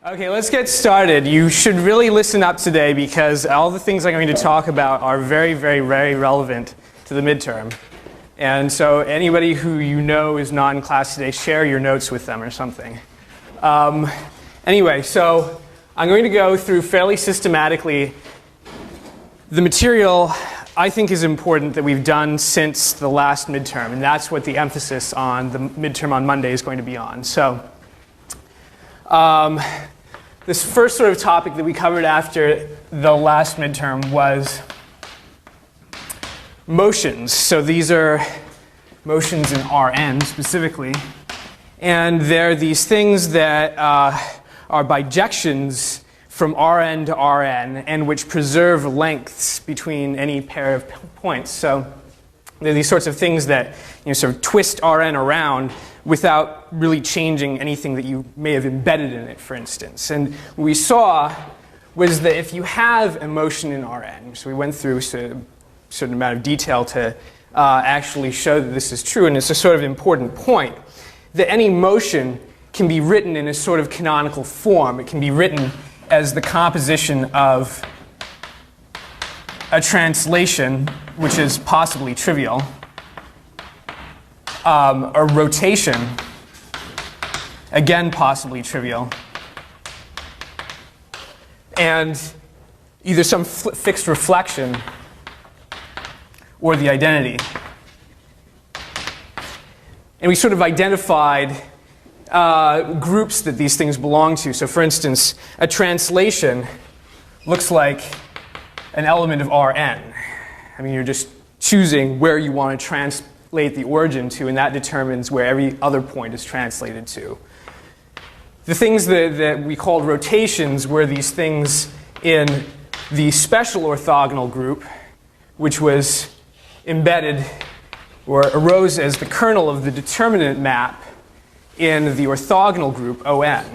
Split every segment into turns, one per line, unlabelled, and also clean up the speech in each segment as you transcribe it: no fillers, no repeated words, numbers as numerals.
Okay, let's get started. You should really listen up today because all the things I'm going to talk about are very, very, very relevant to the midterm. And so anybody who you know is not in class today, share your notes with them or something. Anyway, so I'm going to go through fairly systematically the material I think is important that we've done since the last midterm, and that's what the emphasis on the midterm on Monday is going to be on. So this first sort of topic that we covered after the last midterm was motions. So these are motions in Rn specifically. And they're these things that are bijections from Rn to Rn and which preserve lengths between any pair of points. So they're these sorts of things that sort of twist Rn around without really changing anything that you may have embedded in it, for instance. And what we saw was that if you have a motion in Rn, so we went through a certain amount of detail to actually show that this is true, and it's a sort of important point, that any motion can be written in a sort of canonical form. It can be written as the composition of a translation, which is possibly trivial, a rotation, again possibly trivial, and either some fixed reflection or the identity. And we sort of identified groups that these things belong to. So for instance, a translation looks like an element of Rn. I mean, you're just choosing where you want to translate the origin to, and that determines where every other point is translated to. The things that we called rotations were these things in the special orthogonal group, which was embedded or arose as the kernel of the determinant map in the orthogonal group On.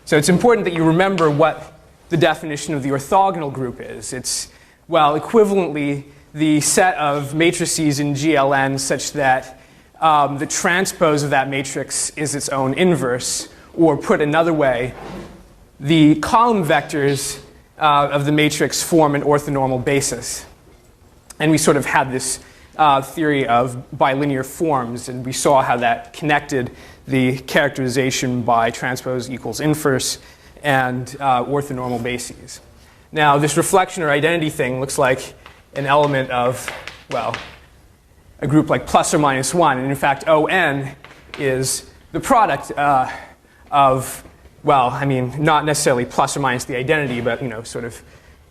So it's important that you remember what the definition of the orthogonal group is. It's, well, equivalently the set of matrices in GLN such that the transpose of that matrix is its own inverse, or put another way, the column vectors of the matrix form an orthonormal basis. And we sort of had this theory of bilinear forms, and we saw how that connected the characterization by transpose equals inverse and orthonormal bases. Now, this reflection or identity thing looks like an element of, well, a group like plus or minus 1. And in fact, On is the product of, well, I mean, not necessarily plus or minus the identity, but, sort of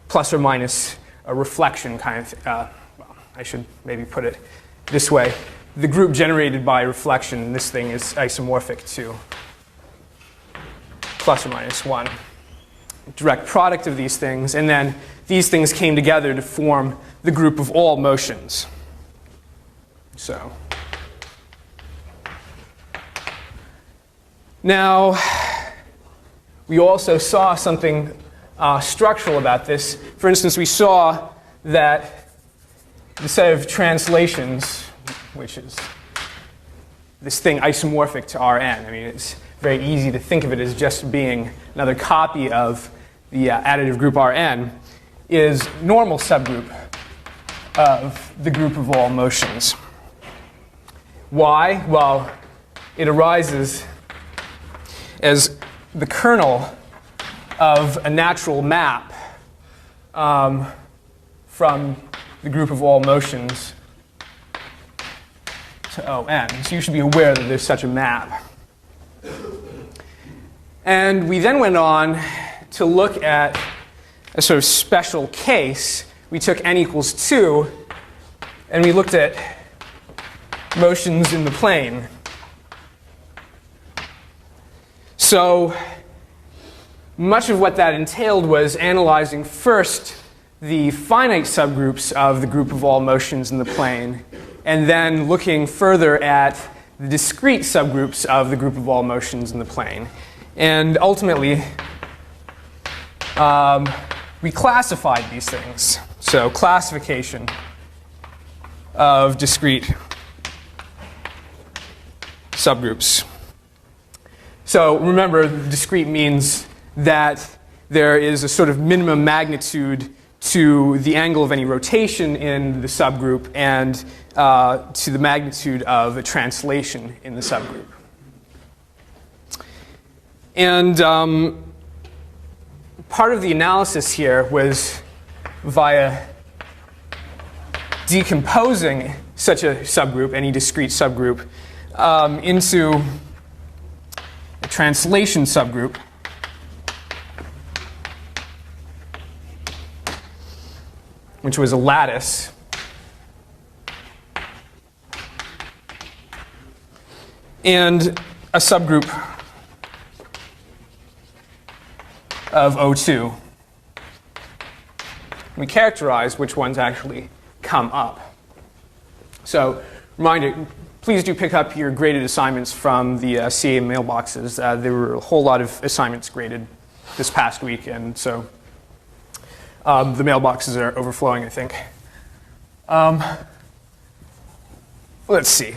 plus or minus a reflection kind of, well, I should maybe put it this way. The group generated by reflection, this thing is isomorphic to plus or minus 1. Direct product of these things, and then these things came together to form the group of all motions. So now we also saw something structural about this. For instance, we saw that the set of translations, which is this thing isomorphic to Rn, I mean, it's very easy to think of it as just being another copy of the additive group Rn, is normal subgroup of the group of all motions. Why? Well, it arises as the kernel of a natural map from the group of all motions to On. So you should be aware that there's such a map. And we then went on to look at a sort of special case. We took n equals 2, and we looked at motions in the plane. So much of what that entailed was analyzing first the finite subgroups of the group of all motions in the plane, and then looking further at the discrete subgroups of the group of all motions in the plane. And ultimately, we classified these things. So classification of discrete subgroups. So remember, discrete means that there is a sort of minimum magnitude to the angle of any rotation in the subgroup and to the magnitude of a translation in the subgroup. And part of the analysis here was via decomposing such a subgroup, any discrete subgroup, into a translation subgroup. Which was a lattice. And a subgroup of O2. We characterized which ones actually come up. So, reminder, please do pick up your graded assignments from the CA mailboxes. There were a whole lot of assignments graded this past week, and so the mailboxes are overflowing, I think. Let's see.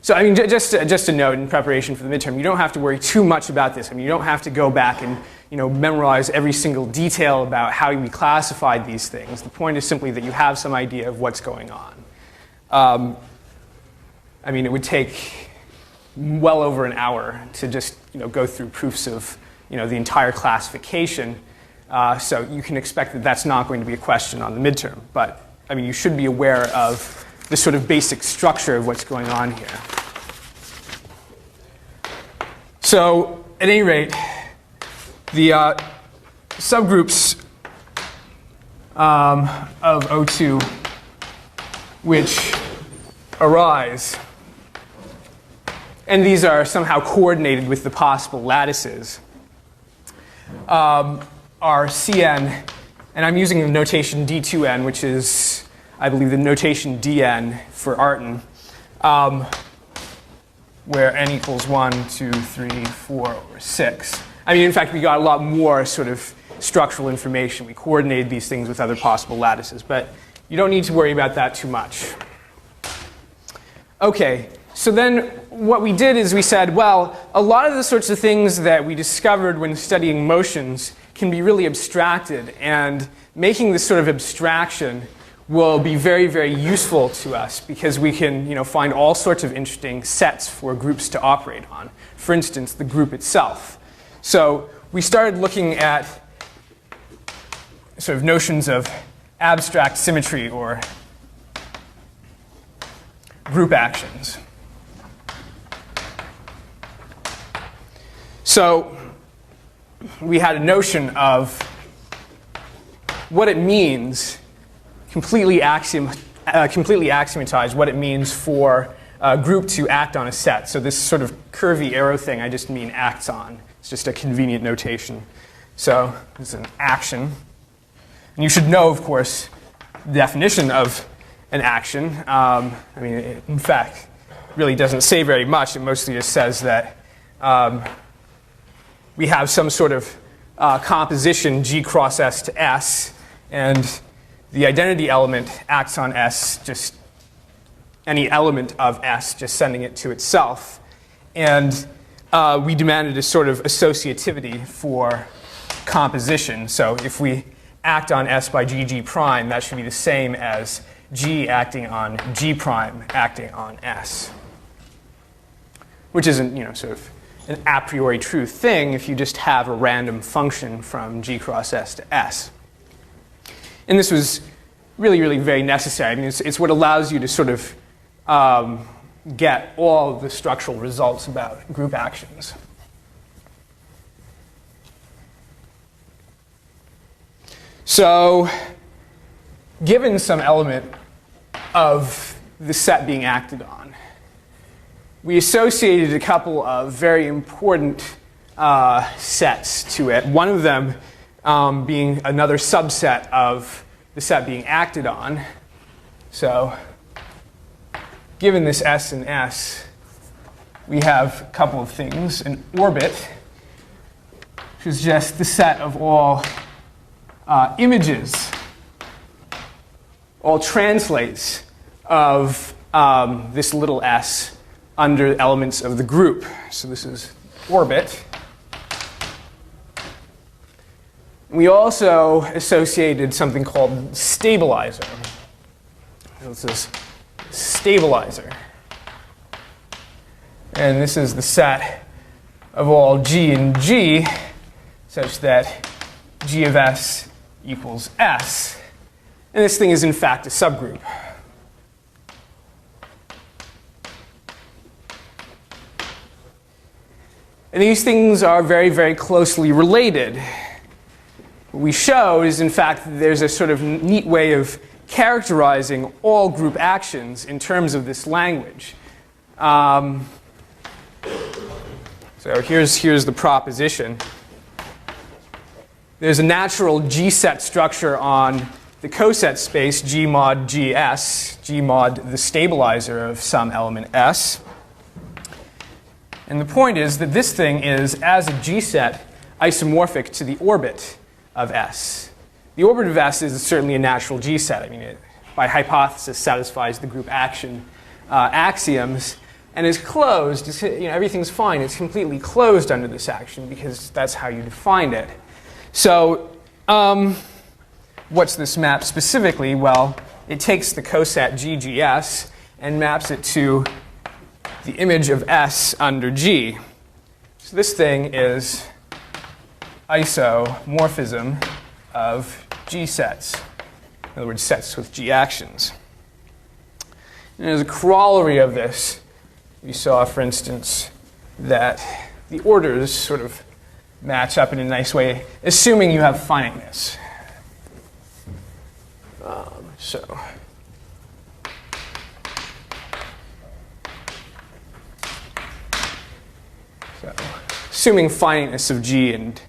So, I mean, just a note in preparation for the midterm, you don't have to worry too much about this. I mean, you don't have to go back and memorize every single detail about how we classified these things. The point is simply that you have some idea of what's going on. I mean, it would take well over an hour to just go through proofs of the entire classification. So you can expect that that's not going to be a question on the midterm. But, I mean, you should be aware of the sort of basic structure of what's going on here. So, at any rate, the subgroups of O2 which arise, and these are somehow coordinated with the possible lattices, are Cn, and I'm using the notation D2n, which is, I believe, the notation Dn for Artin, where n equals 1, 2, 3, 4, or 6. I mean, in fact, we got a lot more sort of structural information. We coordinated these things with other possible lattices, but you don't need to worry about that too much. Okay, so then what we did is we said, well, a lot of the sorts of things that we discovered when studying motions can be really abstracted, and making this sort of abstraction will be very, very useful to us because we can find all sorts of interesting sets for groups to operate on. For instance, the group itself. So we started looking at sort of notions of abstract symmetry or group actions. So we had a notion of what it means, completely axiomatized what it means for a group to act on a set. So this sort of curvy arrow thing, I just mean acts on. It's just a convenient notation. So it's an action. And you should know, of course, the definition of an action. I mean, it, in fact, really doesn't say very much. It mostly just says that we have some sort of composition G cross S to S, and the identity element acts on S, just any element of S, just sending it to itself. And we demanded a sort of associativity for composition. So if we act on S by GG prime, that should be the same as G acting on G prime acting on S. Which isn't, sort of an a priori true thing if you just have a random function from G cross S to S. And this was really, really very necessary. I mean, it's what allows you to sort of get all of the structural results about group actions. So, given some element of the set being acted on, we associated a couple of very important sets to it. One of them being another subset of the set being acted on. So, given this S and S, we have a couple of things. An orbit, which is just the set of all images, all translates of this little s under elements of the group. So this is orbit. We also associated something called stabilizer. This is stabilizer. And this is the set of all G and G such that G of S equals S. And this thing is in fact a subgroup. And these things are very, very closely related. What we showed is, in fact, that there's a sort of neat way of characterizing all group actions in terms of this language. So here's the proposition. There's a natural G-set structure on the coset space G mod GS, G mod the stabilizer of some element S. And the point is that this thing is, as a G-set, isomorphic to the orbit of S. The orbit of S is certainly a natural G-set. I mean, it, by hypothesis, satisfies the group action axioms and is closed. It's, everything's fine. It's completely closed under this action because that's how you define it. So what's this map specifically? Well, it takes the coset GGS and maps it to the image of S under G. So this thing is isomorphism of G sets. In other words, sets with G actions. And as a corollary of this, we saw, for instance, that the orders sort of match up in a nice way, assuming you have finiteness. So assuming finiteness of G and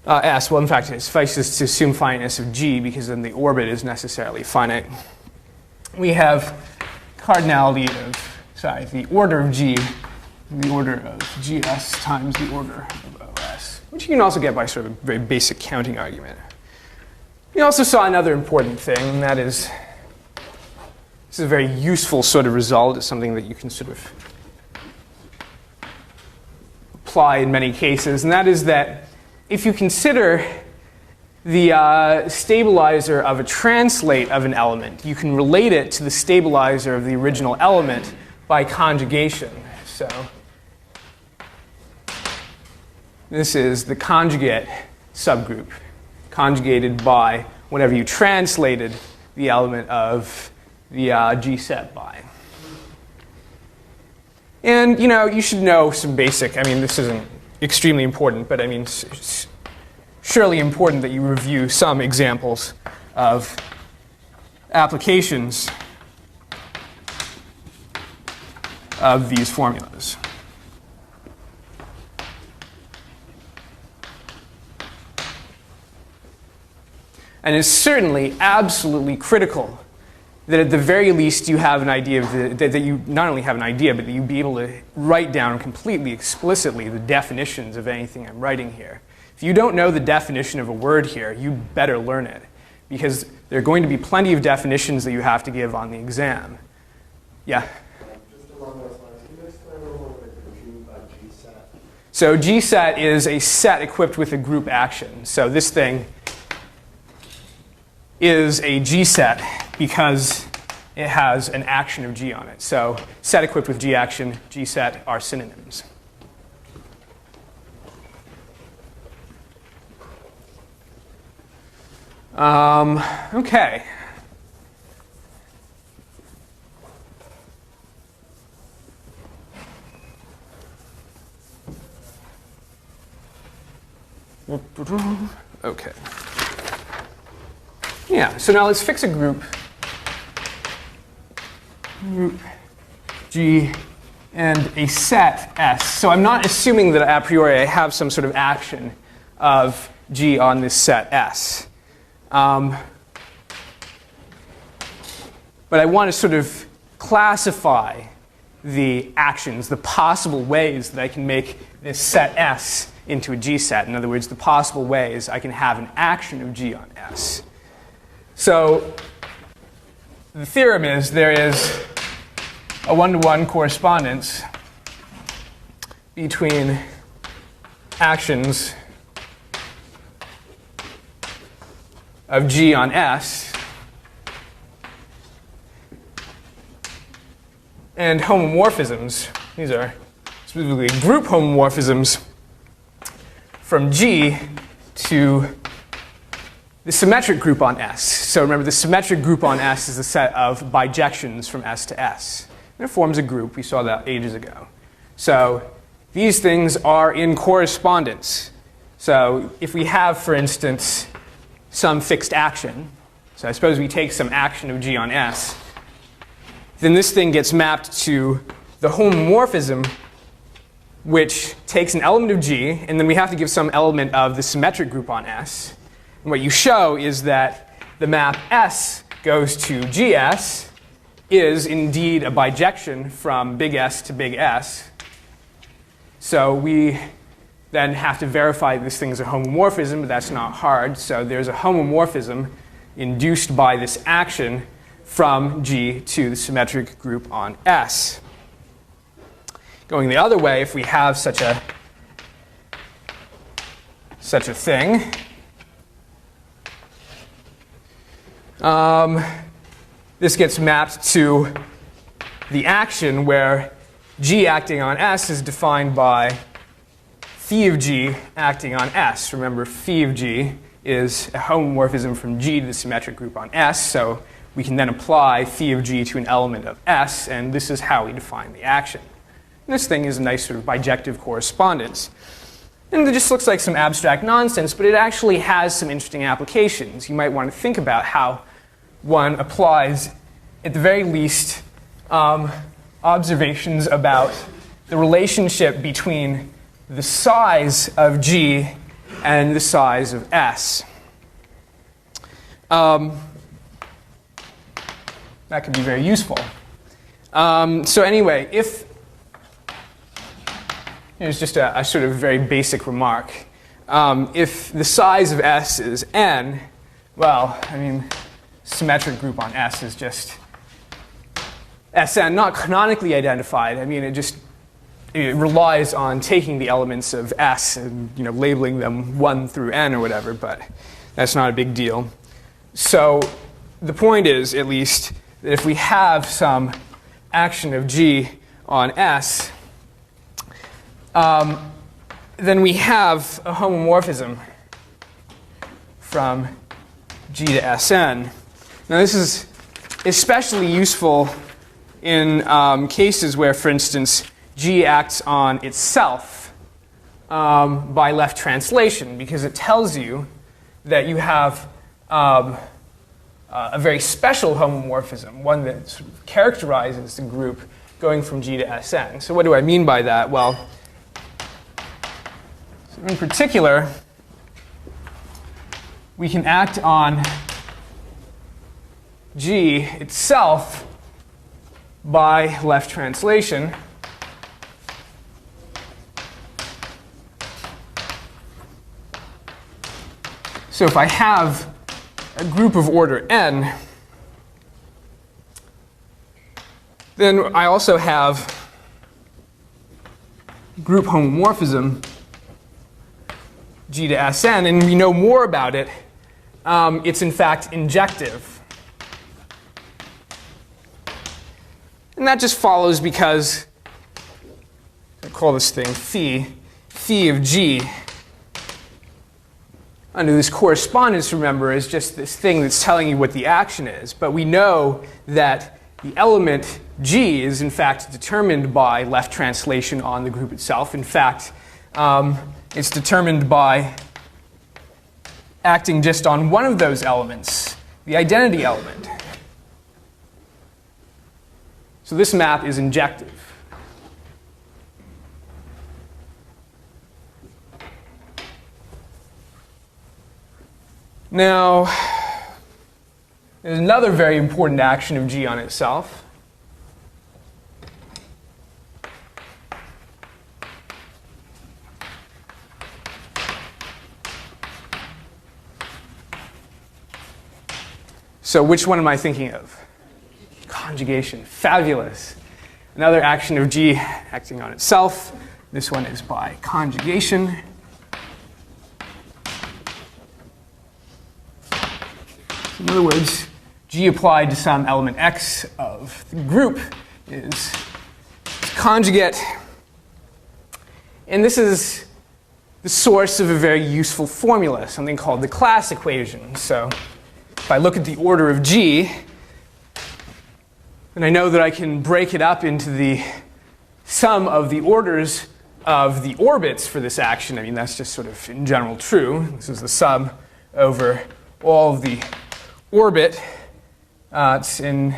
S, well, in fact, it suffices to assume finiteness of G because then the orbit is necessarily finite. We have cardinality of, the order of G, the order of GS times the order of OS, which you can also get by sort of a very basic counting argument. We also saw another important thing, and that is, this is a very useful sort of result. It's something that you can sort of apply in many cases, and that is that if you consider the stabilizer of a translate of an element, you can relate it to the stabilizer of the original element by conjugation. So this is the conjugate subgroup, conjugated by whatever you translated the element of the G set by. And, you should know some basic, this isn't extremely important, but it's surely important that you review some examples of applications of these formulas. And it's certainly absolutely critical that at the very least you have an idea of that you not only have an idea, but that you be able to write down completely explicitly the definitions of anything I'm writing here. If you don't know the definition of a word here, you better learn it, because there are going to be plenty of definitions that you have to give on the exam. Yeah?
Just along those lines, can you explain a little more what you mean by G-set?
So G-set is a set equipped with a group action. So this thing is a G-set because it has an action of G on it. So set equipped with G action, G-set are synonyms. Okay. Okay. Yeah, so now let's fix a group G and a set S. So I'm not assuming that a priori I have some sort of action of G on this set S. But I want to sort of classify the actions, the possible ways that I can make this set S into a G set. In other words, the possible ways I can have an action of G on S. So the theorem is there is a one-to-one correspondence between actions of G on S, and homomorphisms, these are specifically group homomorphisms, from G to the symmetric group on S. So remember, the symmetric group on S is a set of bijections from S to S. And it forms a group. We saw that ages ago. So these things are in correspondence. So if we have, for instance, some fixed action, so I suppose we take some action of G on S, then this thing gets mapped to the homomorphism, which takes an element of G, and then we have to give some element of the symmetric group on S. And what you show is that the map S goes to GS is indeed a bijection from big S to big S. So we then have to verify this thing is a homomorphism, but that's not hard. So there's a homomorphism induced by this action from G to the symmetric group on S. Going the other way, if we have such a thing, this gets mapped to the action where G acting on S is defined by phi of G acting on S. Remember, phi of G is a homomorphism from G to the symmetric group on S, so we can then apply phi of G to an element of S, and this is how we define the action. And this thing is a nice sort of bijective correspondence. And it just looks like some abstract nonsense, but it actually has some interesting applications. You might want to think about how one applies, at the very least, observations about the relationship between the size of G and the size of S. That could be very useful. So anyway, here's just a sort of very basic remark. If the size of S is n, well, I mean, symmetric group on S is just Sn, not canonically identified. I mean, it relies on taking the elements of S and labeling them 1 through n or whatever, but that's not a big deal. So the point is, at least, that if we have some action of G on S, then we have a homomorphism from G to Sn. Now this is especially useful in cases where, for instance, G acts on itself by left translation, because it tells you that you have a very special homomorphism, one that sort of characterizes the group going from G to Sn. So what do I mean by that? Well, in particular, we can act on G itself by left translation. So if I have a group of order n, then I also have group homomorphism G to Sn, and we know more about it. It's in fact injective. And that just follows because, I call this thing phi of G. Under this correspondence, remember, is just this thing that's telling you what the action is. But we know that the element G is in fact determined by left translation on the group itself. In fact, it's determined by acting just on one of those elements, the identity element. So this map is injective. Now, there's another very important action of G on itself. So which one am I thinking of? Conjugation. Fabulous. Another action of G acting on itself. This one is by conjugation. In other words, G applied to some element X of the group is conjugate. And this is the source of a very useful formula, something called the class equation. So if I look at the order of G, then I know that I can break it up into the sum of the orders of the orbits for this action. I mean, that's just sort of in general true. This is the sum over all of the orbit it's in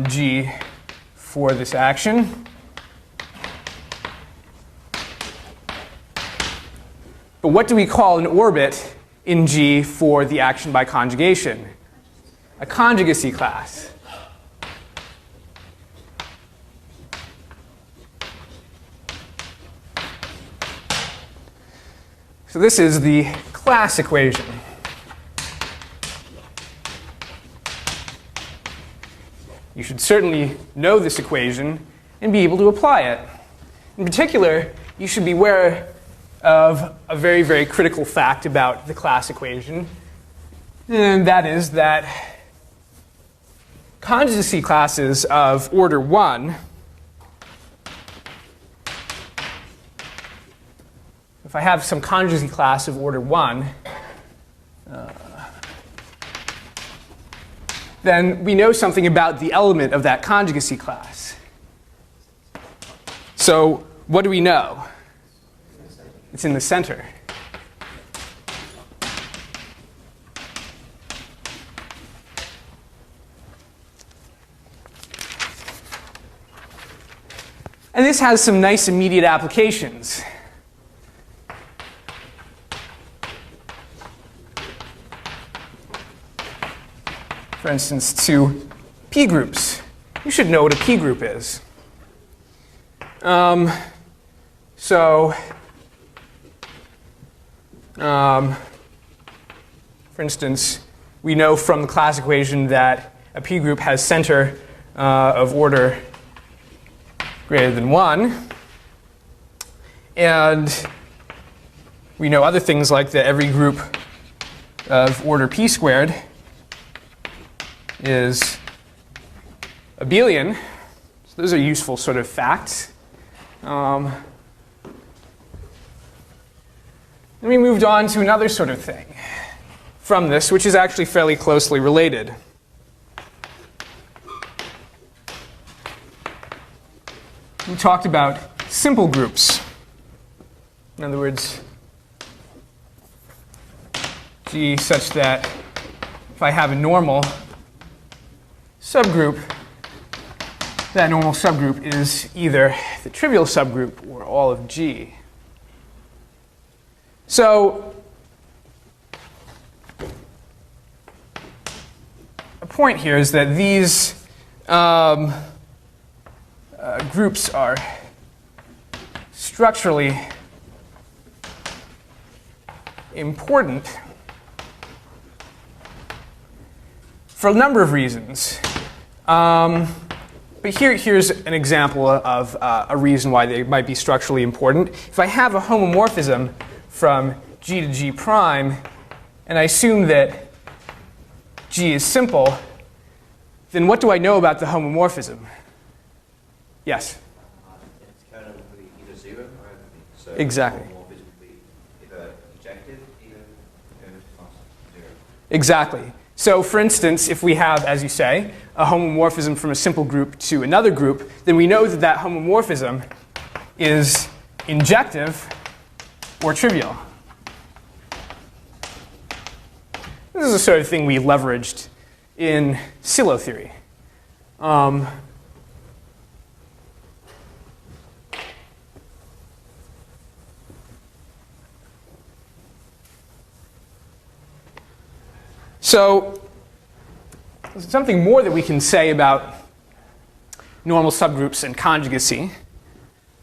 G for this action. But what do we call an orbit in G for the action by conjugation? A conjugacy class. So this is the class equation. You should certainly know this equation and be able to apply it. In particular, you should be aware of a very, very critical fact about the class equation, and that is that conjugacy classes of order 1, if I have some conjugacy class of order 1, then we know something about the element of that conjugacy class. So what do we know? It's in the center. And this has some nice immediate applications. For instance, to p groups. You should know what a p group is. For instance, we know from the class equation that a p group has center of order greater than 1. And we know other things like that every group of order p squared is abelian. So those are useful sort of facts. Then we moved on to another sort of thing from this, which is actually fairly closely related. We talked about simple groups. In other words, G such that if I have a normal subgroup, that normal subgroup is either the trivial subgroup or all of G. So a point here is that these groups are structurally important for a number of reasons. But here's an example of a reason why they might be structurally important. If I have a homomorphism from G to G prime, and I assume that G is simple, then what do I know about the homomorphism? Yes?
Its kernel will be either 0 or everything. So
exactly.
Homomorphism will be either injective, either constant 0.
Exactly. So for instance, if we have, as you say, a homomorphism from a simple group to another group, then we know that that homomorphism is injective or trivial. This is the sort of thing we leveraged in Sylow theory. So there's something more that we can say about normal subgroups and conjugacy.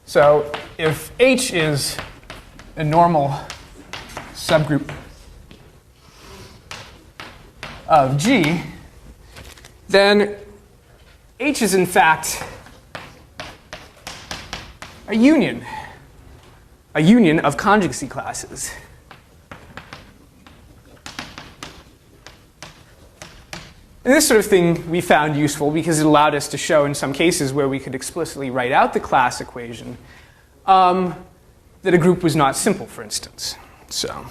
So if H is a normal subgroup of G, then H is in fact a union of conjugacy classes. And this sort of thing we found useful because it allowed us to show in some cases where we could explicitly write out the class equation that a group was not simple, for instance. So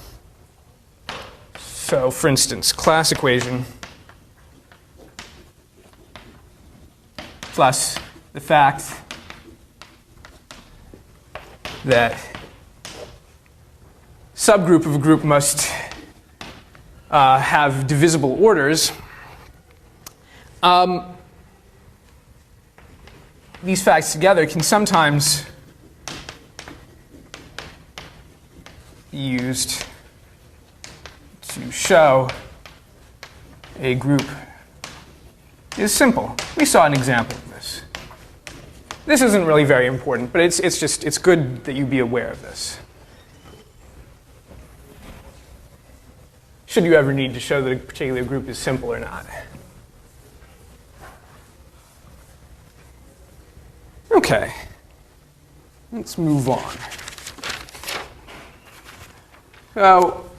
for instance, class equation plus the fact that subgroup of a group must have divisible orders. These facts together can sometimes be used to show a group is simple. We saw an example of this. This isn't really very important, but it's good that you be aware of this. Should you ever need to show that a particular group is simple or not. Okay, let's move on. So,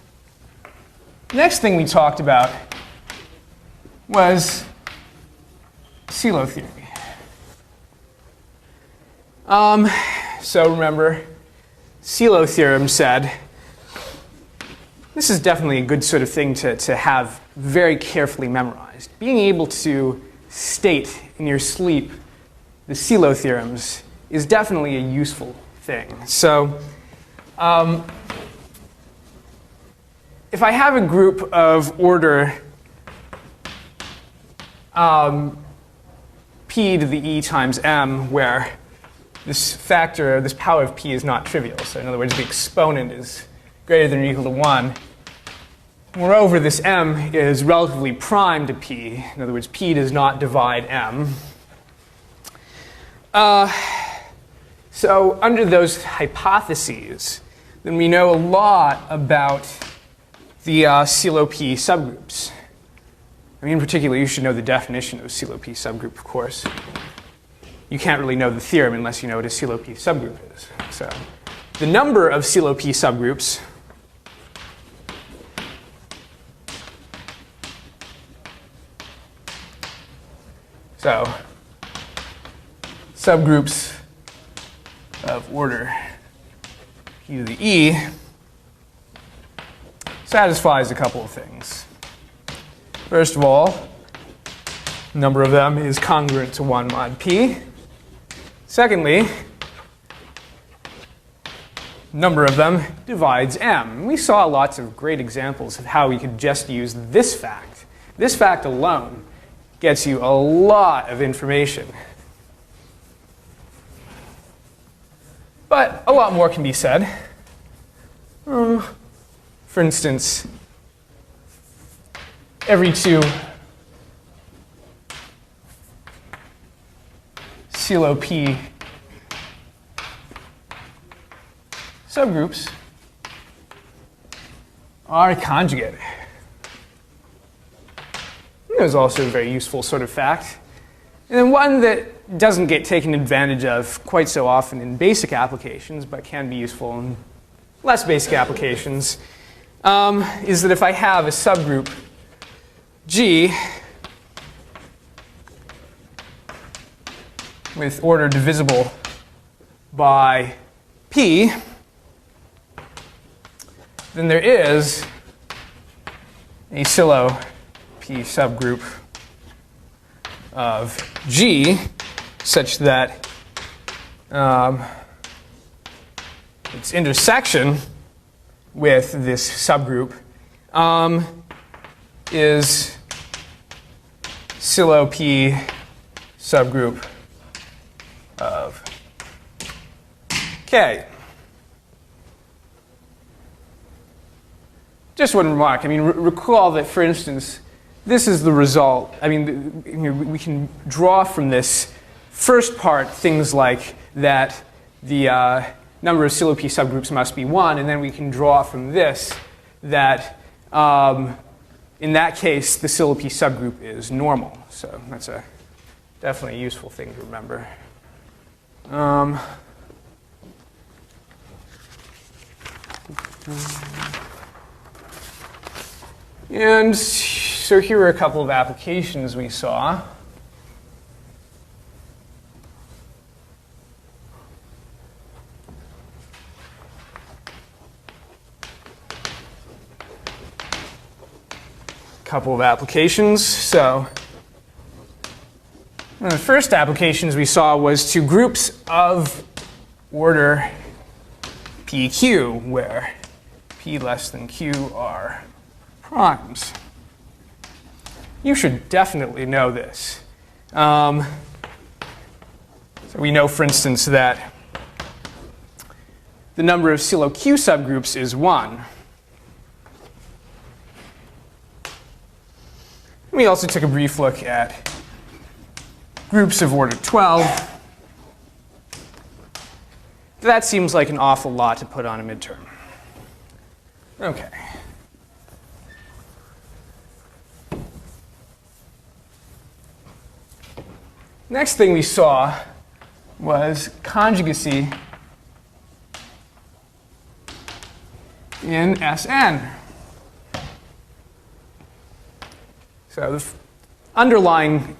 next thing we talked about was CeeLo theory. So remember, CeeLo theorem said, this is definitely a good sort of thing to have very carefully memorized. Being able to state in your sleep the CeeLo theorems is definitely a useful thing. So if I have a group of order p to the e times m, where this factor, this power of p is not trivial. So in other words, the exponent is greater than or equal to 1. Moreover, this m is relatively prime to p. In other words, p does not divide m. So under those hypotheses, then we know a lot about the CeeLo p subgroups. I mean, in particular, you should know the definition of a CeeLo p subgroup, of course. You can't really know the theorem unless you know what a CeeLo p subgroup is. So the number of CeeLo p subgroups subgroups of order p to the e satisfies a couple of things. First of all, number of them is congruent to 1 mod p. Secondly, number of them divides m. We saw lots of great examples of how we could just use this fact. This fact alone gets you a lot of information. But a lot more can be said. For instance, every two CeeLo p subgroups are conjugate. It was also a very useful sort of fact. And then one that doesn't get taken advantage of quite so often in basic applications, but can be useful in less basic applications, is that if I have a subgroup G with order divisible by P, then there is a CeeLo p subgroup of G such that its intersection with this subgroup is CeeLo p subgroup of K. Just one remark. I mean, recall that, for instance, this is the result. I mean, we can draw from this first part things like that the number of CeeLo p subgroups must be 1, and then we can draw from this that in that case the CeeLo p subgroup is normal. So that's definitely a useful thing to remember. And so here are a couple of applications we saw. Couple of applications. So one of the first applications we saw was to groups of order PQ, where P less than Q are primes. You should definitely know this. So we know, for instance, that the number of CeLO Q subgroups is 1. We also took a brief look at groups of order 12. That seems like an awful lot to put on a midterm. Okay. Next thing we saw was conjugacy in Sn. So the underlying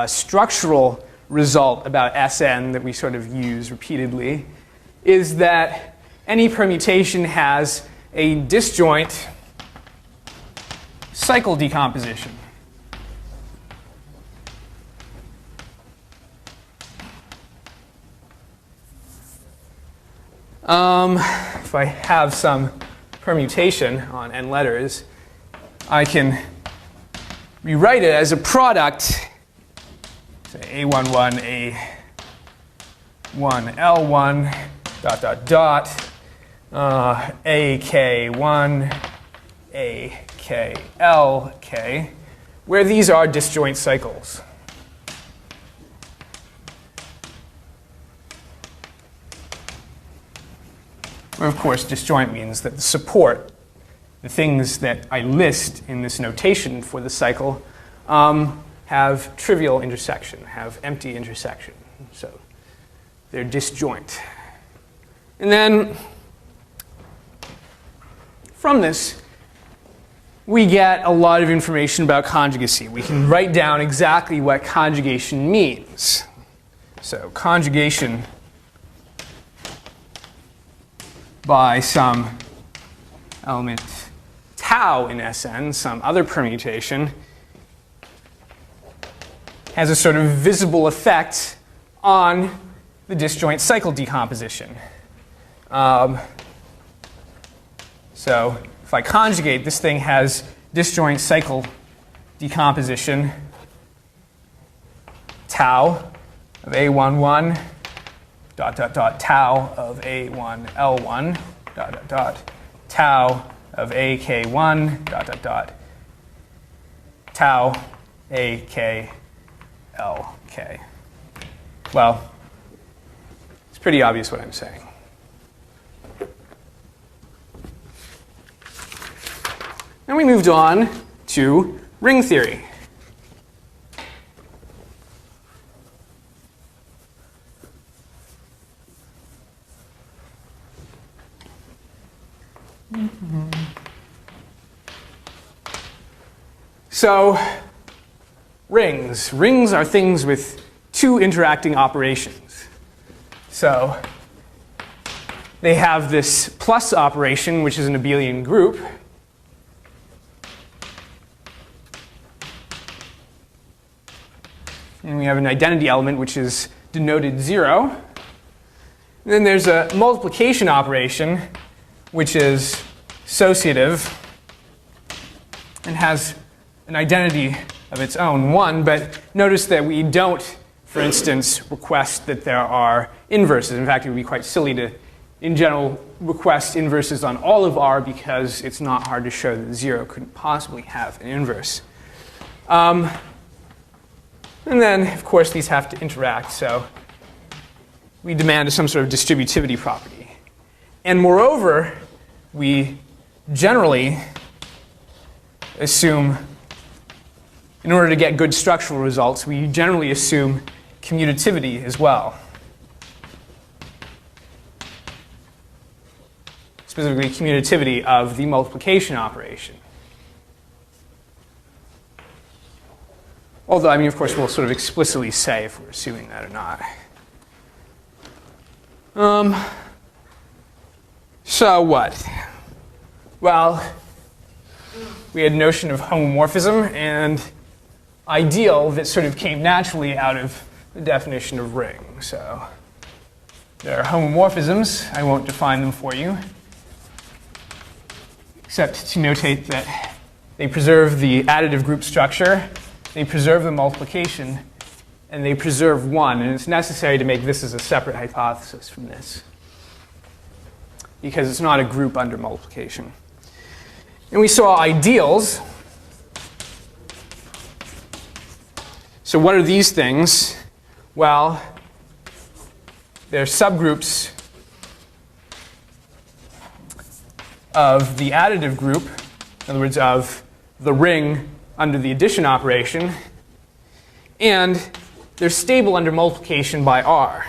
structural result about Sn that we sort of use repeatedly is that any permutation has a disjoint cycle decomposition. If I have some permutation on n letters, I can rewrite it as a product, say A11, A1, L1, dot, dot, dot, AK1, AK, LK, where these are disjoint cycles. Where, of course, disjoint means that the support, the things that I list in this notation for the cycle, have trivial intersection, have empty intersection. So they're disjoint. And then from this, we get a lot of information about conjugacy. We can write down exactly what conjugation means. So conjugation by some element tau in Sn, some other permutation, has a sort of visible effect on the disjoint cycle decomposition. So if I conjugate, this thing has disjoint cycle decomposition tau of A11 dot dot dot tau of A1L1 dot dot dot tau of AK1 dot dot dot tau AKLK. Well, it's pretty obvious what I'm saying. Then we moved on to ring theory. So, rings. Rings are things with two interacting operations. So, they have this plus operation, which is an abelian group. And we have an identity element, which is denoted 0. And then there's a multiplication operation, which is associative and has an identity of its own, 1. But notice that we don't, for instance, request that there are inverses. In fact, it would be quite silly to, in general, request inverses on all of R because it's not hard to show that 0 couldn't possibly have an inverse. And then, of course, these have to interact. So we demand some sort of distributivity property. And moreover, we generally assume, in order to get good structural results, we generally assume commutativity as well. Specifically, commutativity of the multiplication operation. Although, I mean, of course, we'll sort of explicitly say if we're assuming that or not. So what? Well, we had a notion of homomorphism and ideal that sort of came naturally out of the definition of ring. So there are homomorphisms. I won't define them for you, except to notate that they preserve the additive group structure, they preserve the multiplication, and they preserve 1. And it's necessary to make this as a separate hypothesis from this, because it's not a group under multiplication. And we saw ideals. So what are these things? Well, they're subgroups of the additive group, in other words, of the ring under the addition operation, and they're stable under multiplication by R.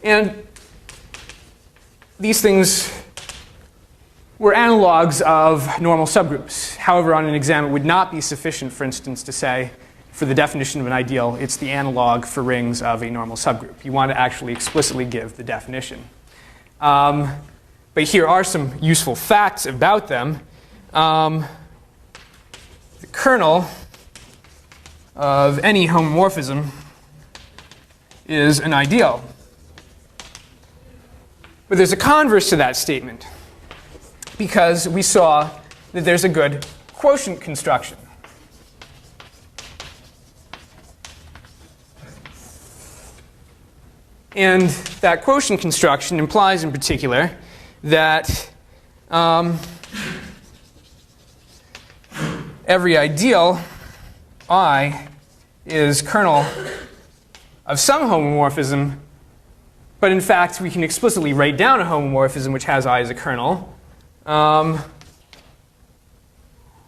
And these things were analogs of normal subgroups. However, on an exam, it would not be sufficient, for instance, to say, for the definition of an ideal, it's the analog for rings of a normal subgroup. You want to actually explicitly give the definition. But here are some useful facts about them. The kernel of any homomorphism is an ideal. But there's a converse to that statement, because we saw that there's a good quotient construction. And that quotient construction implies in particular that every ideal I is kernel of some homomorphism, but in fact we can explicitly write down a homomorphism which has I as a kernel,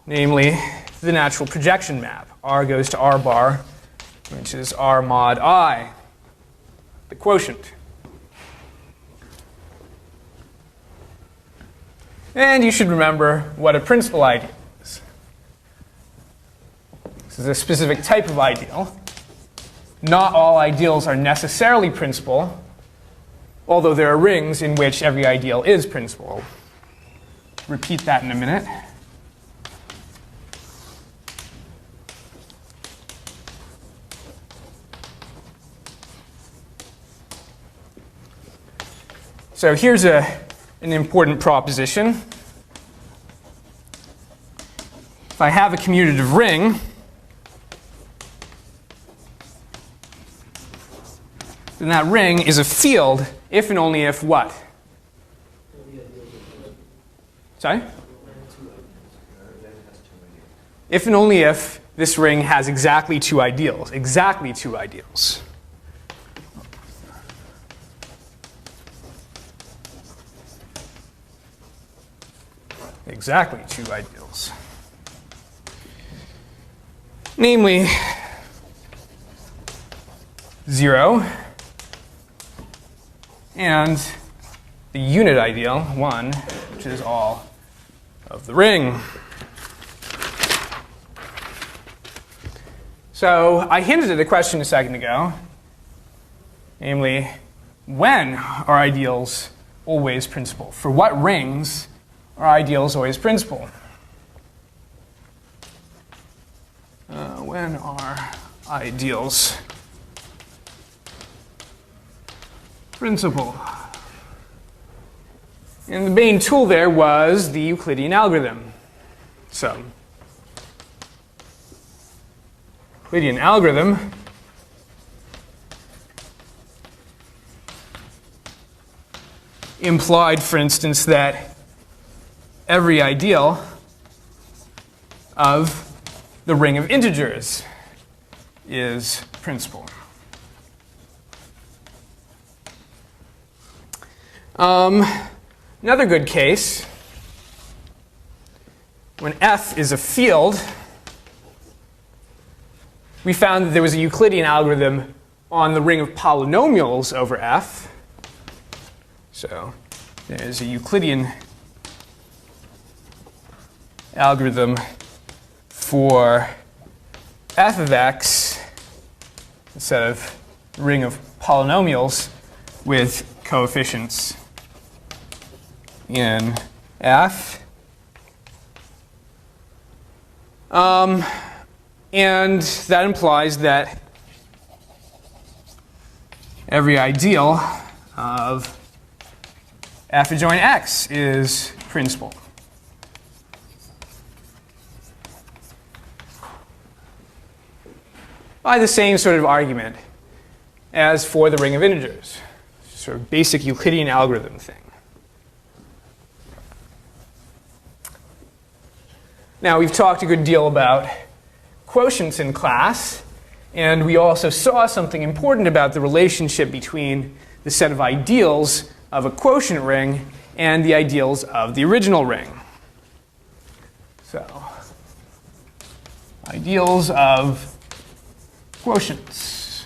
namely the natural projection map. R goes to R bar, which is R mod I, the quotient. And you should remember what a principal ideal is. This is a specific type of ideal. Not all ideals are necessarily principal, although there are rings in which every ideal is principal. Repeat that in a minute. So here's an important proposition. If I have a commutative ring, then that ring is a field if and only if what? Sorry? If and only if this ring has exactly two ideals. Exactly two ideals. Exactly two ideals. Namely, 0 and the unit ideal, 1, which is all of the ring. So I hinted at a question a second ago, namely, when are ideals always principal? For what rings are ideals always principal? When are ideals principal? And the main tool there was the Euclidean algorithm. So, Euclidean algorithm implied, for instance, that every ideal of the ring of integers is principal. Another good case, when F is a field, we found that there was a Euclidean algorithm on the ring of polynomials over F. So there's a Euclidean algorithm for f of x, a set of ring of polynomials with coefficients in f. And that implies that every ideal of f adjoint x is principal. By the same sort of argument as for the ring of integers, sort of basic Euclidean algorithm thing. Now, we've talked a good deal about quotients in class, and we also saw something important about the relationship between the set of ideals of a quotient ring and the ideals of the original ring. So, ideals of quotients.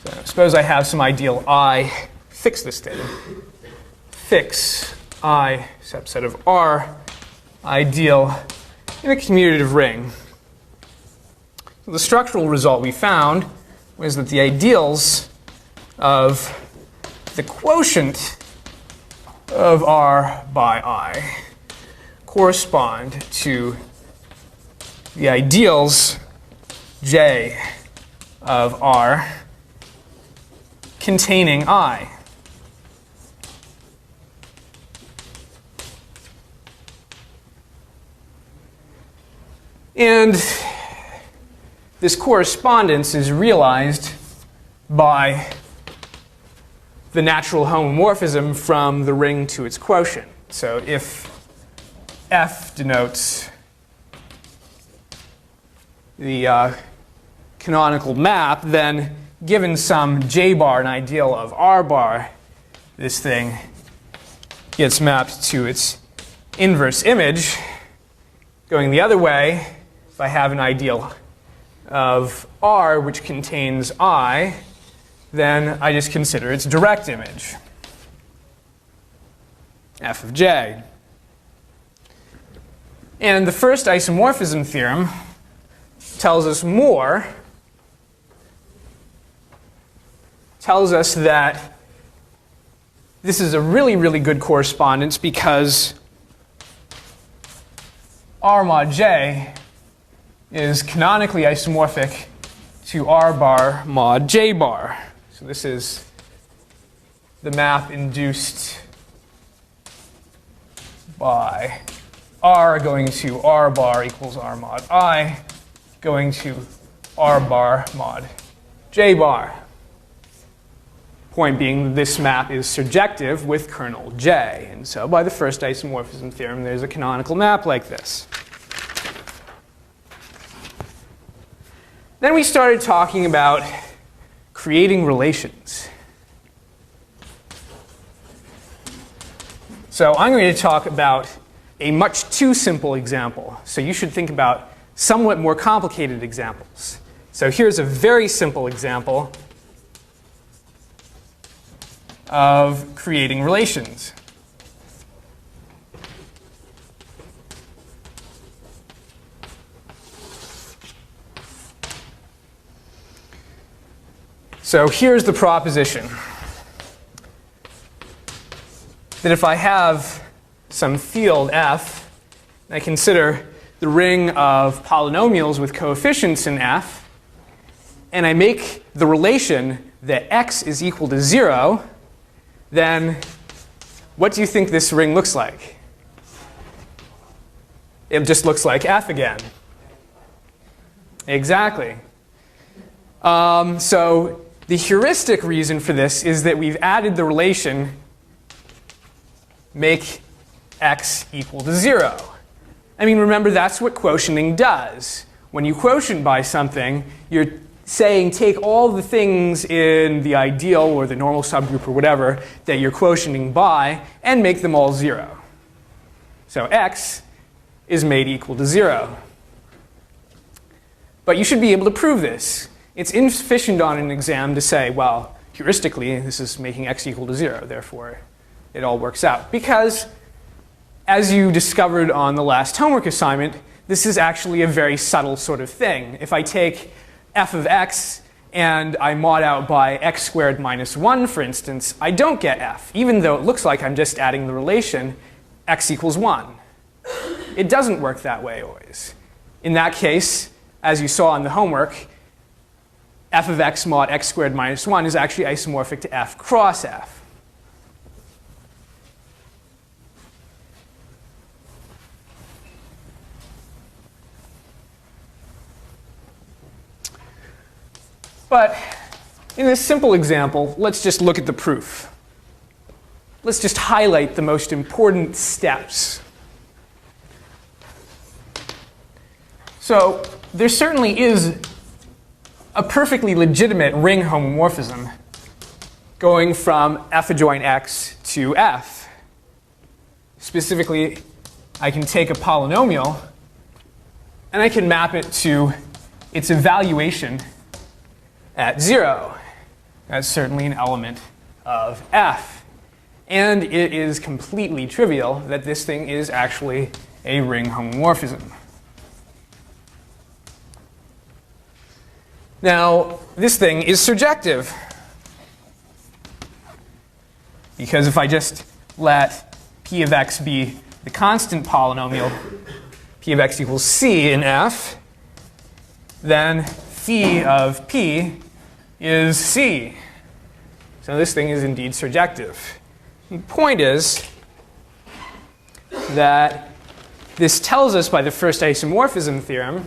So, suppose I have some ideal I, fix this thing. Fix I subset of R ideal in a commutative ring. So the structural result we found was that the ideals of the quotient of R by I correspond to the ideals J of R containing I. And this correspondence is realized by the natural homomorphism from the ring to its quotient. So if F denotes the canonical map, then given some J bar, an ideal of R bar, this thing gets mapped to its inverse image. Going the other way, if I have an ideal of R which contains I, then I just consider its direct image, f of j. And the first isomorphism theorem tells us more, tells us that this is a really, really good correspondence because R mod j is canonically isomorphic to R bar mod j bar. So this is the map induced by R going to R bar equals R mod I going to R bar mod j bar. Point being, this map is surjective with kernel J. And so by the first isomorphism theorem, there's a canonical map like this. Then we started talking about creating relations. So I'm going to talk about a much too simple example. So you should think about somewhat more complicated examples. So here's a very simple example of creating relations. So here's the proposition that if I have some field f, and I consider the ring of polynomials with coefficients in f, and I make the relation that x is equal to 0, then what do you think this ring looks like? It just looks like f again. Exactly. So the heuristic reason for this is that we've added the relation make x equal to 0. I mean, remember, that's what quotienting does. When you quotient by something, you're saying take all the things in the ideal or the normal subgroup or whatever that you're quotienting by and make them all 0. So x is made equal to 0. But you should be able to prove this. It's insufficient on an exam to say, well, heuristically, this is making x equal to 0. Therefore, it all works out. Because, as you discovered on the last homework assignment, this is actually a very subtle sort of thing. If I take f of x and I mod out by x squared minus 1, for instance, I don't get f, even though it looks like I'm just adding the relation x equals 1. It doesn't work that way always. In that case, as you saw in the homework, f of x mod x squared minus 1 is actually isomorphic to f cross f. But in this simple example, let's just look at the proof. Let's just highlight the most important steps. So there certainly is a perfectly legitimate ring homomorphism going from f adjoint x to f. Specifically, I can take a polynomial and I can map it to its evaluation at 0. That's certainly an element of f. And it is completely trivial that this thing is actually a ring homomorphism. Now, this thing is surjective. Because if I just let p of x be the constant polynomial, p of x equals c in f, then phi of p is c. So this thing is indeed surjective. The point is that this tells us by the first isomorphism theorem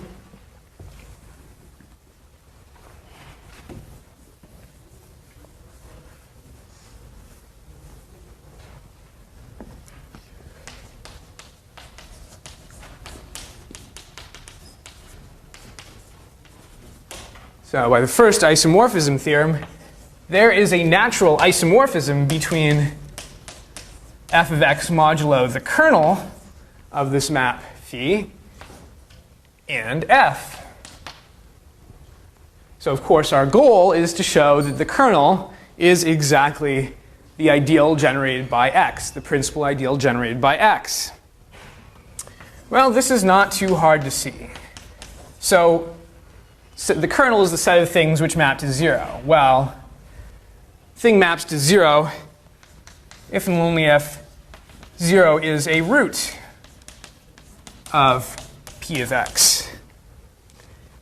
So by the first isomorphism theorem, there is a natural isomorphism between f of x modulo the kernel of this map phi and f. So of course our goal is to show that the kernel is exactly the ideal generated by x, the principal ideal generated by x. Well, this is not too hard to see. So the kernel is the set of things which map to 0. Well, thing maps to 0 if and only if 0 is a root of p of x.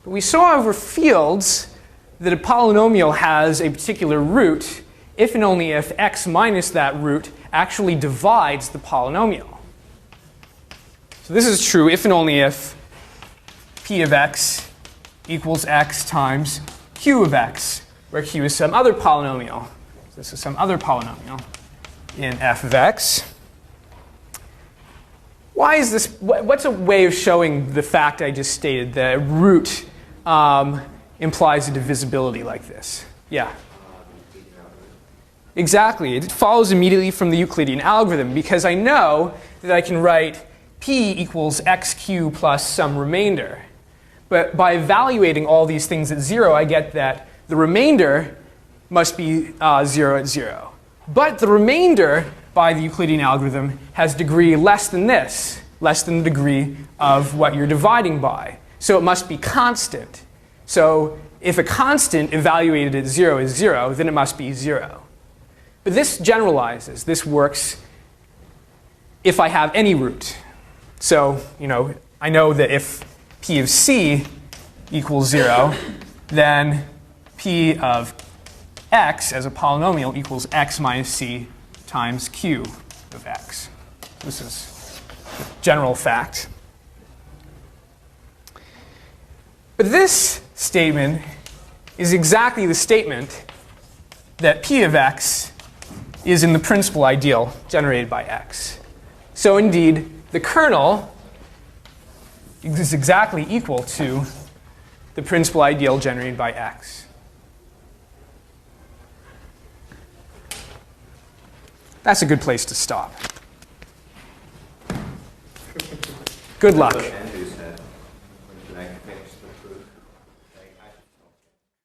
But we saw over fields that a polynomial has a particular root if and only if x minus that root actually divides the polynomial. So this is true if and only if p of x equals x times q of x, where q is some other polynomial. So this is some other polynomial in f of x. Why is this? What's a way of showing the fact I just stated that root implies a divisibility like this? Yeah. Exactly. It follows immediately from the Euclidean algorithm because I know that I can write p equals xq plus some remainder. But by evaluating all these things at 0, I get that the remainder must be 0 at 0. But the remainder, by the Euclidean algorithm, has degree less than this, less than the degree of what you're dividing by. So it must be constant. So if a constant evaluated at 0 is 0, then it must be 0. But this generalizes. This works if I have any root. So, I know that if p of c equals 0, then p of x as a polynomial equals x minus c times q of x. This is a general fact. But this statement is exactly the statement that p of x is in the principal ideal generated by x. So indeed, the kernel is exactly equal to the principal ideal generated by x. That's a good place to stop. Good luck.